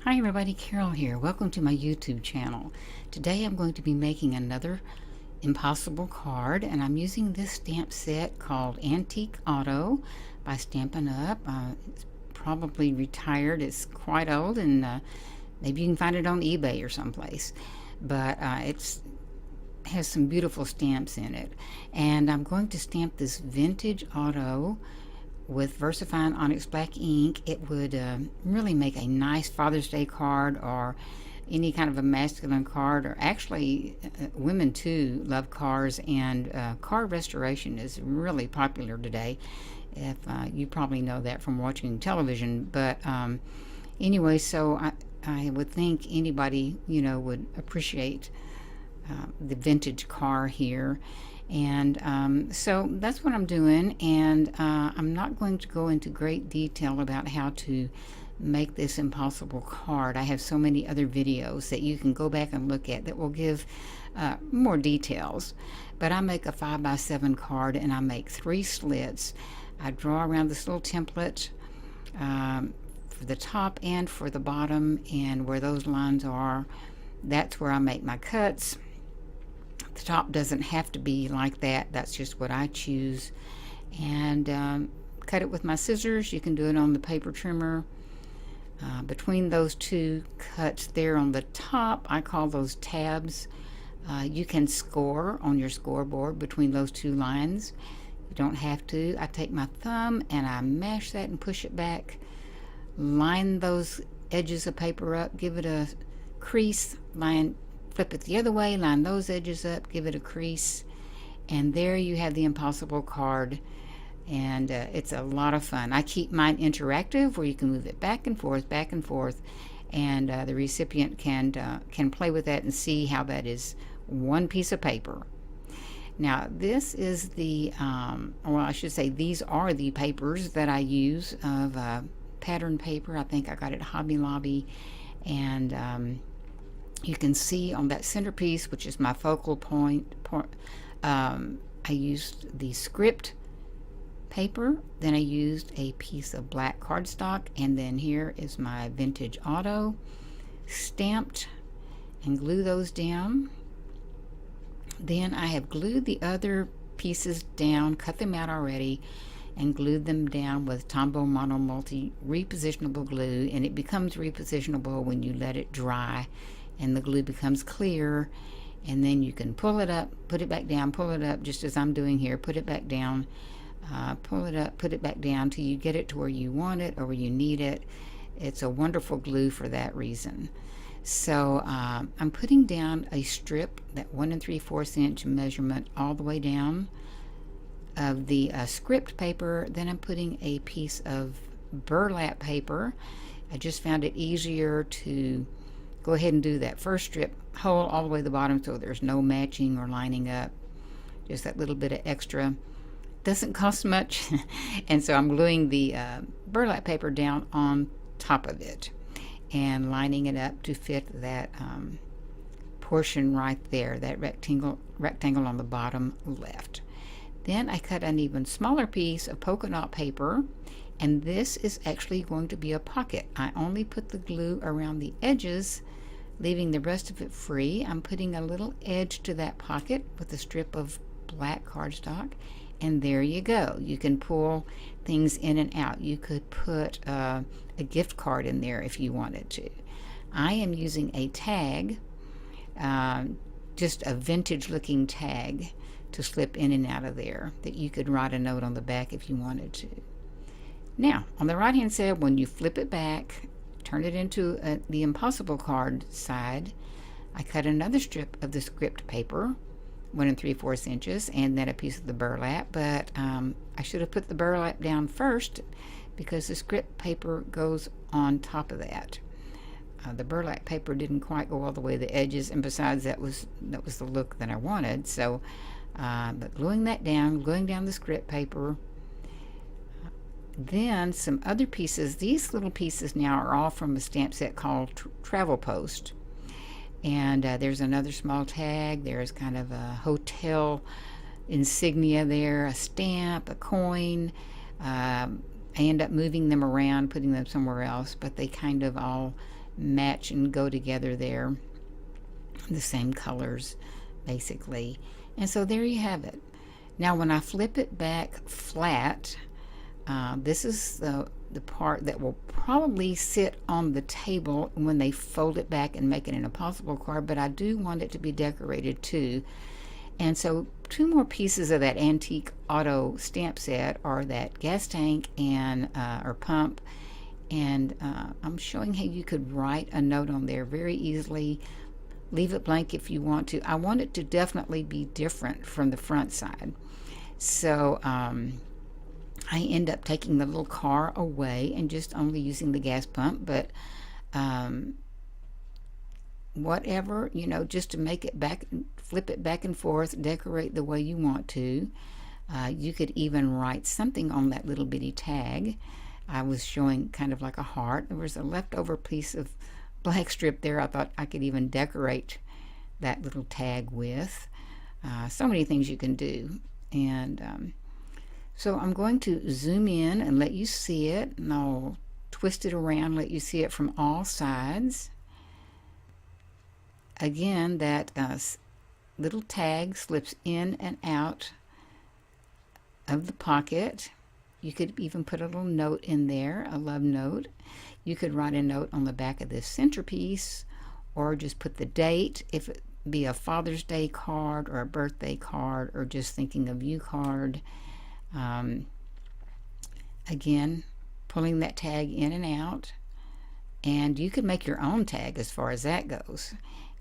Hi everybody, Carol here. Welcome to my YouTube channel. Today I'm going to be making another Impossible card, and I'm using this stamp set called Antique Auto by Stampin' Up. It's probably retired. It's quite old, and maybe you can find it on eBay or someplace. But it has some beautiful stamps in it. And I'm going to stamp this Vintage Auto with VersaFine Onyx Black ink. It would really make a nice Father's Day card, or any kind of a masculine card, or actually women too love cars, and car restoration is really popular today. If you probably know that from watching television, but anyway, so I would think anybody would appreciate the vintage car here. And so that's what I'm doing, and I'm not going to go into great detail about how to make this Impossible card. I have so many other videos that you can go back and look at that will give more details. But I make a 5x7 card, and I make 3 slits. I draw around this little template for the top and for the bottom, and where those lines are, that's where I make my cuts. The top doesn't have to be like that. That's just what I choose. And cut it with my scissors. You can do it on the paper trimmer. Between those 2 cuts there on the top, I call those tabs. You can score on your scoreboard between those 2 lines. You don't have to. I take my thumb and I mash that and push it back. Line those edges of paper up. Give it a crease. Flip it the other way, line those edges up, give it a crease, and there you have the Impossible card. And it's a lot of fun. I keep mine interactive, where you can move it back and forth, and the recipient can play with that and see how that is one piece of paper. Now this is the well, I should say these are the papers that I use of pattern paper. I think I got it at Hobby Lobby, and you can see on that centerpiece, which is my focal point, I used the script paper, then I used a piece of black cardstock, and then here is my Vintage Auto stamped, and glue those down. Then I have glued the other pieces down, cut them out already, and glued them down with Tombow Mono Multi repositionable glue, and it becomes repositionable when you let it dry, and the glue becomes clear. And then you can pull it up, put it back down, pull it up, just as I'm doing here, put it back down, pull it up, put it back down till you get it to where you want it or where you need it. It's a wonderful glue for that reason. So I'm putting down a strip, that 1 3/4 inch measurement, all the way down of the script paper. Then I'm putting a piece of burlap paper. I just found it easier to go ahead and do that first strip hole all the way to the bottom, so there's no matching or lining up. Just that little bit of extra. Doesn't cost much. And so I'm gluing the burlap paper down on top of it and lining it up to fit that portion right there, that rectangle on the bottom left. Then I cut an even smaller piece of polka dot paper, and this is actually going to be a pocket. I only put the glue around the edges, leaving the rest of it free. I'm putting a little edge to that pocket with a strip of black cardstock, and there you go. You can pull things in and out. You could put a gift card in there if you wanted to. I am using a tag, just a vintage looking tag, to slip in and out of there, that you could write a note on the back if you wanted to. Now, on the right hand side, when you flip it back, turn it into the Impossible card side, I cut another strip of the script paper, 1 3/4 inches, and then a piece of the burlap. But I should have put the burlap down first, because the script paper goes on top of that. The burlap paper didn't quite go all the way to the edges, and besides, that was the look that I wanted. So, but gluing that down, gluing down the script paper. Then some other pieces. These little pieces now are all from a stamp set called Travel Post. And there's another small tag. There's kind of a hotel insignia there, a stamp, a coin. I end up moving them around, putting them somewhere else, but they kind of all match and go together there, the same colors basically. And so there you have it. Now when I flip it back flat, this is the part that will probably sit on the table when they fold it back and make it an impossible card, but I do want it to be decorated too. And so 2 more pieces of that Antique Auto stamp set are that gas tank and or pump, and I'm showing how you could write a note on there very easily. Leave it blank if you want to. I want it to definitely be different from the front side. So I end up taking the little car away and just only using the gas pump, but whatever, you know, just to make it back, flip it back and forth, decorate the way you want to. You could even write something on that little bitty tag. I was showing kind of like a heart. There was a leftover piece of black strip there. I thought I could even decorate that little tag with. So many things you can do. And so I'm going to zoom in and let you see it, and I'll twist it around, let you see it from all sides. Again, that little tag slips in and out of the pocket. You could even put a little note in there, a love note. You could write a note on the back of this centerpiece, or just put the date, if it be a Father's Day card or a birthday card or just thinking of you card. Again, pulling that tag in and out, and you could make your own tag as far as that goes,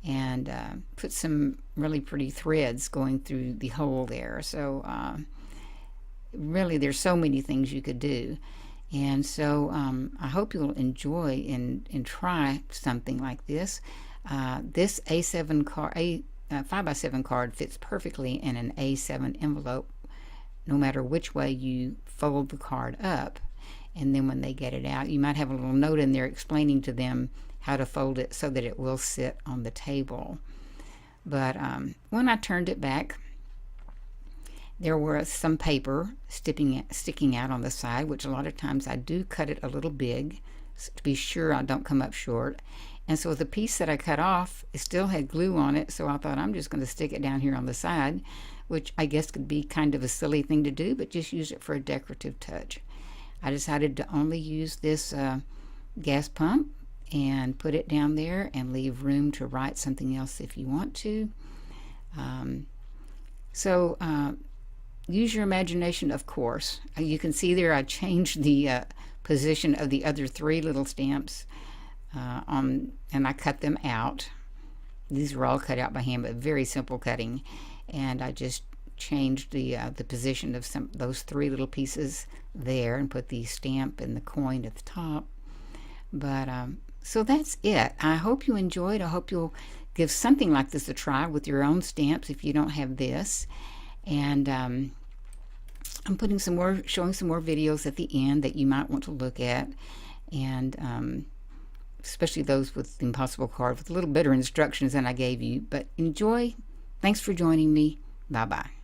and put some really pretty threads going through the hole there. So really there's so many things you could do. And so I hope you'll enjoy and try something like this. This A7 card, 5x7 card fits perfectly in an A7 envelope, no matter which way you fold the card up. And then when they get it out, you might have a little note in there explaining to them how to fold it so that it will sit on the table. But when I turned it back, there was some paper sticking out on the side, which a lot of times I do cut it a little big to be sure I don't come up short. And so the piece that I cut off, it still had glue on it, so I thought I'm just going to stick it down here on the side, which I guess could be kind of a silly thing to do, but just use it for a decorative touch. I decided to only use this gas pump and put it down there and leave room to write something else if you want to. Use your imagination, of course. You can see there I changed the position of the other 3 little stamps and I cut them out. These were all cut out by hand, but very simple cutting, and I just changed the position of those 3 little pieces there and put the stamp and the coin at the top. But so that's it. I hope you enjoyed. I hope you'll give something like this a try with your own stamps if you don't have this. And I'm putting showing some more videos at the end that you might want to look at, and especially those with the Impossible card with a little better instructions than I gave you. But enjoy. Thanks for joining me. Bye-bye.